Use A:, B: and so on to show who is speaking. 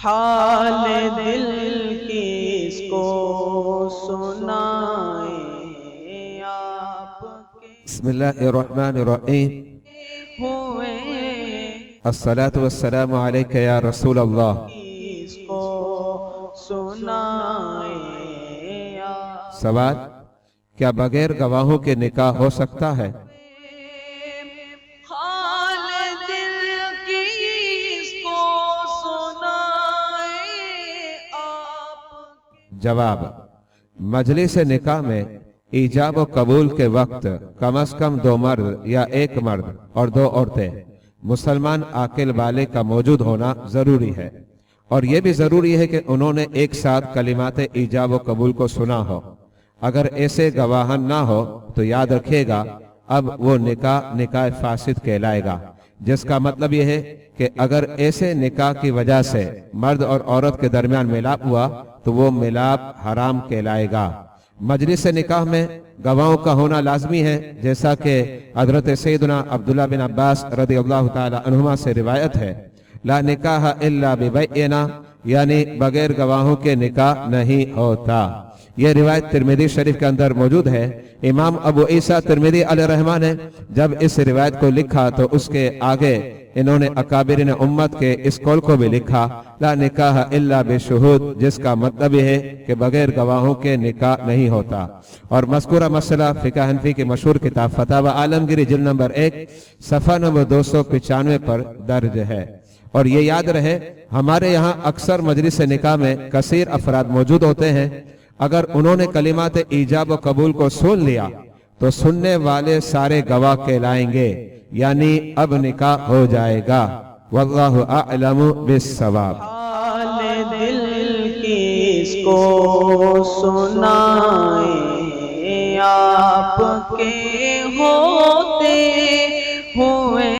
A: حال دل کس کو سنائیں آپ کے
B: بسم اللہ الرحمن الرحیم
A: ہوئے
B: الصلاة والسلام علیک یا رسول اللہ۔
A: کس کو سنائیں آپ
B: سوال: کیا بغیر گواہوں کے نکاح ہو سکتا ہے؟
A: حال دل کس کو سنائیں آپ
B: جواب: مجلس نکاح میں ایجاب و قبول کے وقت کم از کم 2 مرد یا 1 مرد اور 2 عورتیں مسلمان عاقل بالغ کا موجود ہونا ضروری ہے، اور یہ بھی ضروری ہے کہ انہوں نے ایک ساتھ کلمات ایجاب و قبول کو سنا ہو۔ اگر ایسے گواہان نہ ہو تو یاد رکھیے گا اب وہ نکاح فاسد کہلائے گا، جس کا مطلب یہ ہے کہ اگر ایسے نکاح کی وجہ سے مرد اور عورت کے درمیان ملاپ ہوا تو وہ ملاپ حرام کہلائے گا۔ مجلس نکاح میں گواہوں کا ہونا لازمی ہے، جیسا کہ حضرت سیدنا عبداللہ بن عباس رضی اللہ تعالی عنہما سے روایت ہے، لا نکاح الا ببینہ، یعنی بغیر گواہوں کے نکاح نہیں ہوتا۔ یہ روایت ترمذی شریف کے اندر موجود ہے۔ امام ابو عیسیٰ ترمذی علیہ الرحمہ نے جب اس روایت کو لکھا تو اس کے آگے انہوں نے اکابرین امت کے اس قول کو بھی لکھا، لا نکاح الا بشہود، جس کا مطلب یہ ہے کہ بغیر گواہوں کے نکاح نہیں ہوتا۔ اور مذکورہ مسئلہ فقہ حنفی کی مشہور کتاب فتاوی عالمگیری جلد نمبر 1 صفحہ نمبر 295 پر درج ہے۔ اور یہ یاد رہے، ہمارے یہاں اکثر مجلس نکاح میں کثیر افراد موجود ہوتے ہیں۔ اگر انہوں نے کلمات ایجاب و قبول کو سن لیا تو سننے والے سارے گواہ کہلائیں گے، یعنی اب نکاح ہو جائے گا۔ واللہ اعلم بالصواب۔
A: حال دل کس کو سنائیں آپ کے ہوتے